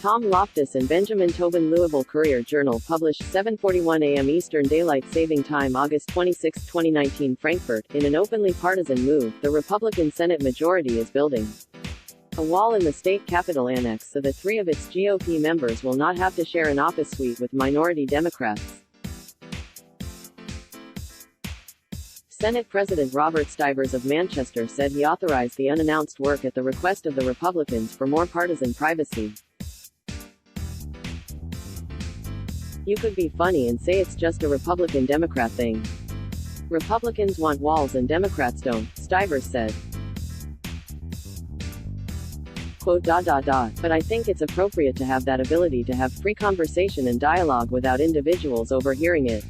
Tom Loftus and Benjamin Tobin. Louisville Courier Journal published 7:41 a.m. Eastern Daylight Saving Time, August 26, 2019. Frankfort, in an openly partisan move, the Republican Senate majority is building a wall in the state capitol annex so that 3 of its GOP members will not have to share an office suite with minority Democrats. Senate President Robert Stivers of Manchester said he authorized the unannounced work at the request of the Republicans for more partisan privacy. "You could be funny and say it's just a Republican-Democrat thing. Republicans want walls and Democrats don't," Stivers said. Quote, "But I think it's appropriate to have that ability to have free conversation and dialogue without individuals overhearing it.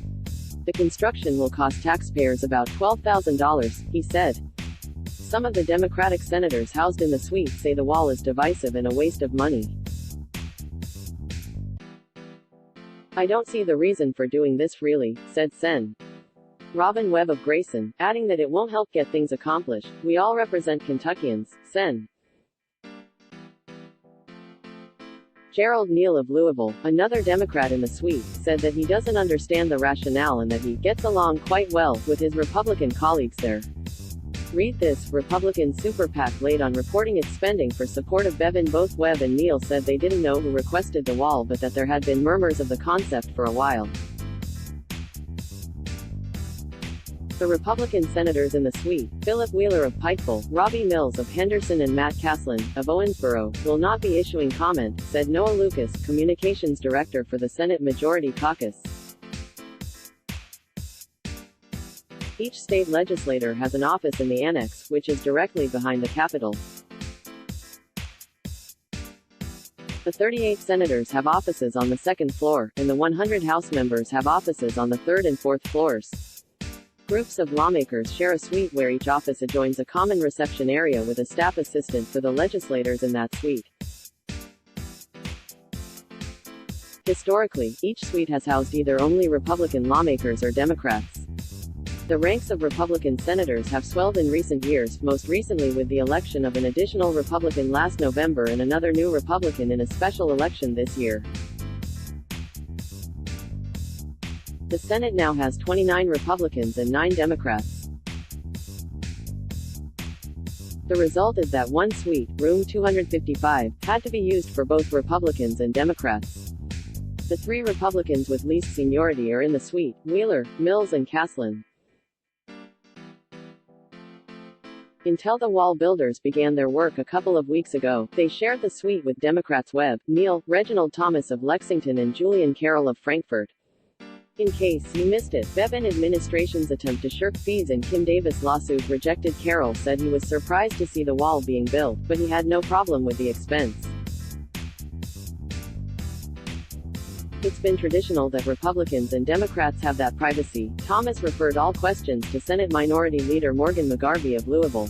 The construction will cost taxpayers about $12,000, he said. Some of the Democratic senators housed in the suite say the wall is divisive and a waste of money. I don't see the reason for doing this really," said Sen. Robin Webb of Grayson, adding that it won't help get things accomplished. "We all represent Kentuckians," Sen. Gerald Neal of Louisville, another Democrat in the suite, said that he doesn't understand the rationale and that he gets along quite well with his Republican colleagues there. Read this: Republican Super PAC late on reporting its spending for support of Bevin. Both Webb and Neal said they didn't know who requested the wall but that there had been murmurs of the concept for a while. The Republican senators in the suite, Philip Wheeler of Pikeville, Robbie Mills of Henderson and Matt Caslin, of Owensboro, will not be issuing comment, said Noah Lucas, communications director for the Senate Majority Caucus. Each state legislator has an office in the annex, which is directly behind the Capitol. The 38 senators have offices on the second floor, and the 100 House members have offices on the third and fourth floors. Groups of lawmakers share a suite where each office adjoins a common reception area with a staff assistant for the legislators in that suite. Historically, each suite has housed either only Republican lawmakers or Democrats. The ranks of Republican senators have swelled in recent years, most recently with the election of an additional Republican last November and another new Republican in a special election this year. The Senate now has 29 Republicans and 9 Democrats. The result is that one suite, room 255, had to be used for both Republicans and Democrats. The 3 Republicans with least seniority are in the suite: Wheeler, Mills and Caslin. Until the wall builders began their work a couple of weeks ago, they shared the suite with Democrats Webb, Neal, Reginald Thomas of Lexington and Julian Carroll of Frankfort. In case you missed it, Bevin administration's attempt to shirk fees in Kim Davis lawsuit rejected. Carroll said he was surprised to see the wall being built, but he had no problem with the expense. It's been traditional that Republicans and Democrats have that privacy. Thomas referred all questions to Senate Minority Leader Morgan McGarvey of Louisville.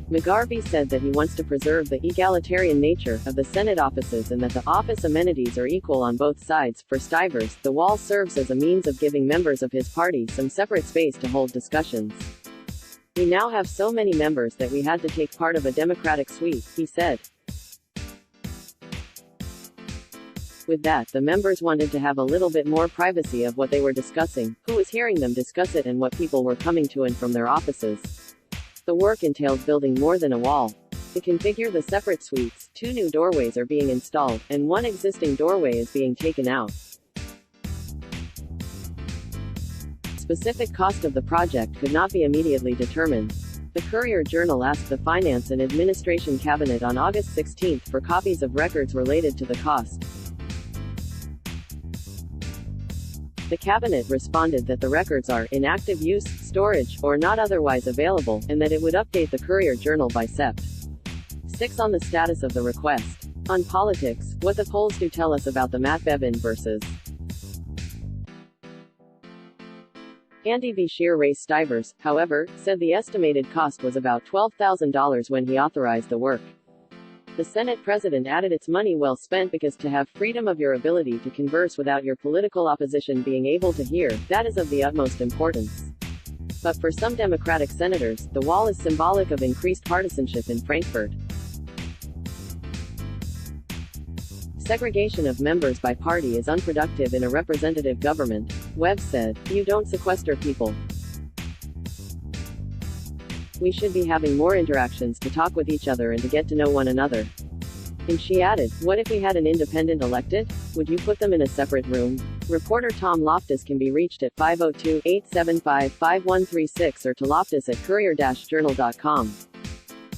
McGarvey said that he wants to preserve the egalitarian nature of the Senate offices and that the office amenities are equal on both sides. For Stivers, the wall serves as a means of giving members of his party some separate space to hold discussions. We now have so many members that we had to take part of a Democratic suite, he said. With that, the members wanted to have a little bit more privacy of what they were discussing, who was hearing them discuss it and what people were coming to and from their offices. The work entailed building more than a wall. To configure the separate suites, 2 new doorways are being installed, and 1 existing doorway is being taken out. Specific cost of the project could not be immediately determined. The Courier Journal asked the Finance and Administration Cabinet on August 16 for copies of records related to the cost. The Cabinet responded that the records are in active use, storage, or not otherwise available, and that it would update the Courier Journal by Sept. 6 on the status of the request. On politics, what the polls do tell us about the Matt Bevin versus Andy Beshear race. Stivers, however, said the estimated cost was about $12,000 when he authorized the work. The Senate president added it's money well spent because to have freedom of your ability to converse without your political opposition being able to hear, that is of the utmost importance. But for some Democratic senators, the wall is symbolic of increased partisanship in Frankfort. Segregation of members by party is unproductive in a representative government, Webb said. You don't sequester people. We should be having more interactions to talk with each other and to get to know one another. And she added, what if we had an independent elected? Would you put them in a separate room? Reporter Tom Loftus can be reached at 502-875-5136 or to Loftus at courier-journal.com.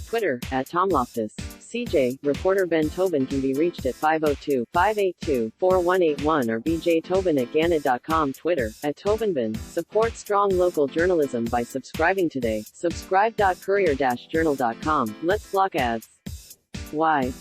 Twitter, at Tom Loftus. CJ, reporter Ben Tobin can be reached at 502-582-4181 or BJ Tobin at gannett.com. Twitter, at TobinBen. Support strong local journalism by subscribing today. Subscribe.courier-journal.com. Let's block ads. Why?